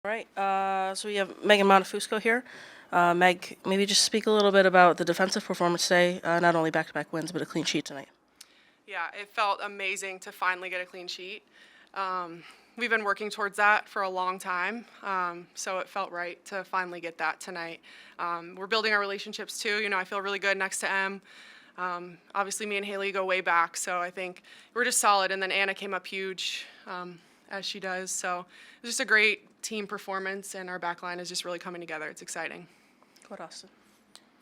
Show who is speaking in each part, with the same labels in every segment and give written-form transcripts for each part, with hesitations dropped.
Speaker 1: All right. So we have Megan Montefusco here. Meg, maybe just speak a little bit about the defensive performance today, not only back-to-back wins, but a clean sheet tonight.
Speaker 2: Yeah, it felt amazing to finally get a clean sheet. We've been working towards that for a long time, so it felt right to finally get that tonight. We're building our relationships too. I feel really good next to Em. Obviously, me and Haley go way back, so I think we're just solid. And then Anna came up huge, as she does. So it was just a great team performance, and our back line is just really coming together. It's exciting.
Speaker 1: Go ahead, Austin.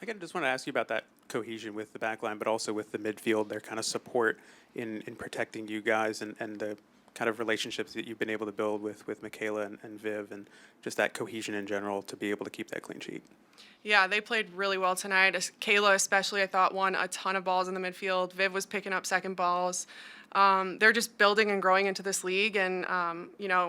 Speaker 3: I just want to ask you about that cohesion with the back line, but also with the midfield, their kind of support in protecting you guys and the kind of relationships that you've been able to build with Michaela and Viv, and just that cohesion in general to be able to keep that clean sheet.
Speaker 2: Yeah, they played really well tonight. Kayla especially, I thought, won a ton of balls in the midfield. Viv was picking up second balls. They're just building and growing into this league, and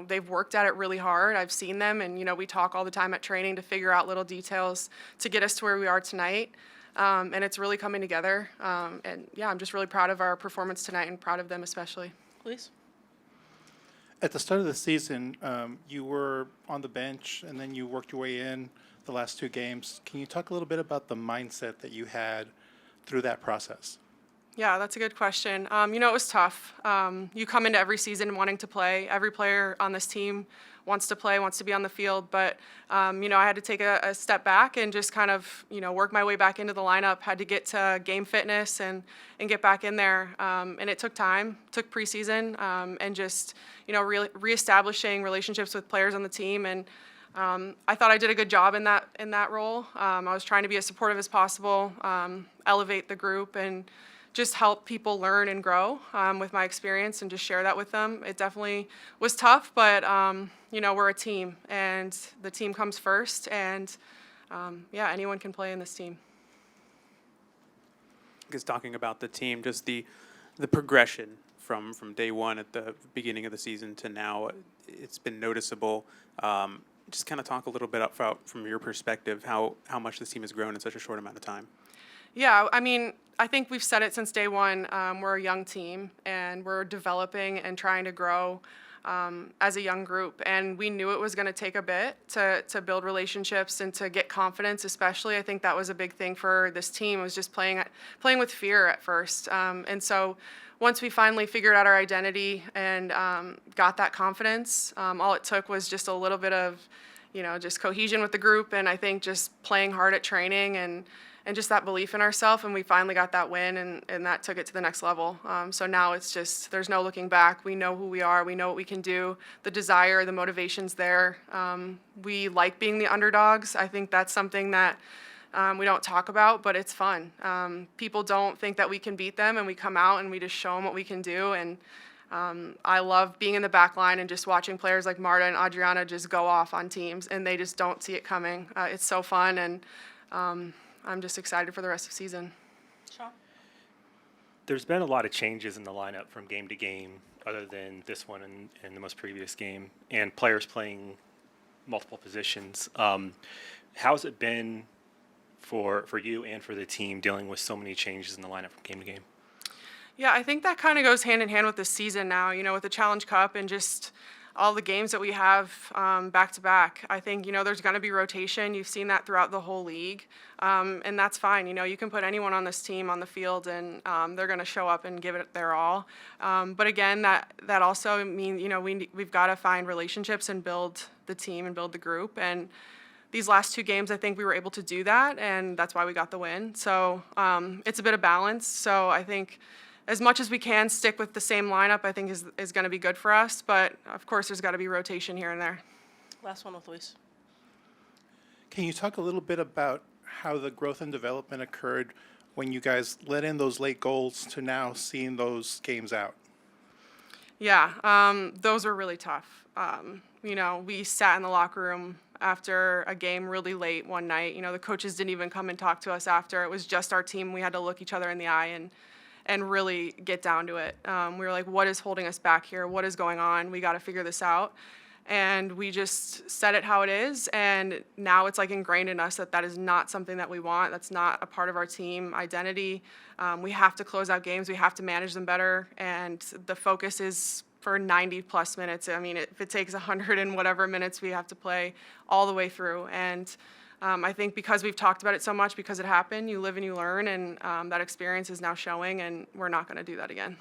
Speaker 2: they've worked at it really hard. I've seen them, and we talk all the time at training to figure out little details to get us to where we are tonight. And it's really coming together. And yeah, I'm just really proud of our performance tonight and proud of them especially.
Speaker 1: Please.
Speaker 4: At the start of the season, you were on the bench, and then you worked your way in the last two games. Can you talk a little bit about the mindset that you had through that process?
Speaker 2: Yeah, that's a good question. It was tough. You come into every season wanting to play. Every player on this team wants to play, wants to be on the field. But, I had to take a step back and just kind of, work my way back into the lineup. Had to get to game fitness and get back in there. And it took time, took preseason, and just, reestablishing relationships with players on the team. And I thought I did a good job in that role. I was trying to be as supportive as possible, elevate the group, and just help people learn and grow with my experience and just share that with them. It definitely was tough, but we're a team, and the team comes first, and anyone can play in this team.
Speaker 3: Because talking about the team, just the progression from day one at the beginning of the season to now, it's been noticeable. Just kind of talk a little bit up from your perspective, how much this team has grown in such a short amount of time.
Speaker 2: Yeah, I think we've said it since day one. We're a young team, and we're developing and trying to grow as a young group. And we knew it was going to take a bit to build relationships and to get confidence, especially. I think that was a big thing for this team, was just playing with fear at first. And so once we finally figured out our identity and got that confidence, all it took was just a little bit of, just cohesion with the group, and I think just playing hard at training and just that belief in ourselves, and we finally got that win, and that took it to the next level. So now it's just, there's no looking back. We know who we are. We know what we can do. The desire, the motivation's there. We like being the underdogs. I think that's something that we don't talk about, but it's fun. People don't think that we can beat them, and we come out and we just show them what we can do. And I love being in the back line and just watching players like Marta and Adriana just go off on teams, and they just don't see it coming. It's so fun, and I'm just excited for the rest of the season.
Speaker 1: Sean?
Speaker 5: There's been a lot of changes in the lineup from game to game, other than this one and the most previous game, and players playing multiple positions. How's it been for you and for the team dealing with so many changes in the lineup from game to game?
Speaker 2: Yeah, I think that kind of goes hand in hand with this season now, with the Challenge Cup and just all the games that we have back to back. I think, there's going to be rotation. You've seen that throughout the whole league, and that's fine. You can put anyone on this team on the field, and they're going to show up and give it their all. But again, that also means, we've got to find relationships and build the team and build the group. And these last two games, I think we were able to do that, and that's why we got the win. So it's a bit of balance. So I think as much as we can stick with the same lineup, I think is going to be good for us. But of course, there's got to be rotation here and there.
Speaker 1: Last one with Luis.
Speaker 4: Can you talk a little bit about how the growth and development occurred when you guys let in those late goals to now seeing those games out?
Speaker 2: Yeah, those were really tough. We sat in the locker room after a game really late one night. The coaches didn't even come and talk to us after. It was just our team. We had to look each other in the eye and really get down to it. We were like, what is holding us back here? What is going on? We got to figure this out. And we just said it how it is, and now it's like ingrained in us that is not something that we want. That's not a part of our team identity. We have to close out games. We have to manage them better, and the focus is for 90 plus minutes. I mean, if it takes 100 and whatever minutes we have to play all the way through. And I think because we've talked about it so much, because it happened, you live and you learn, and that experience is now showing, and we're not going to do that again.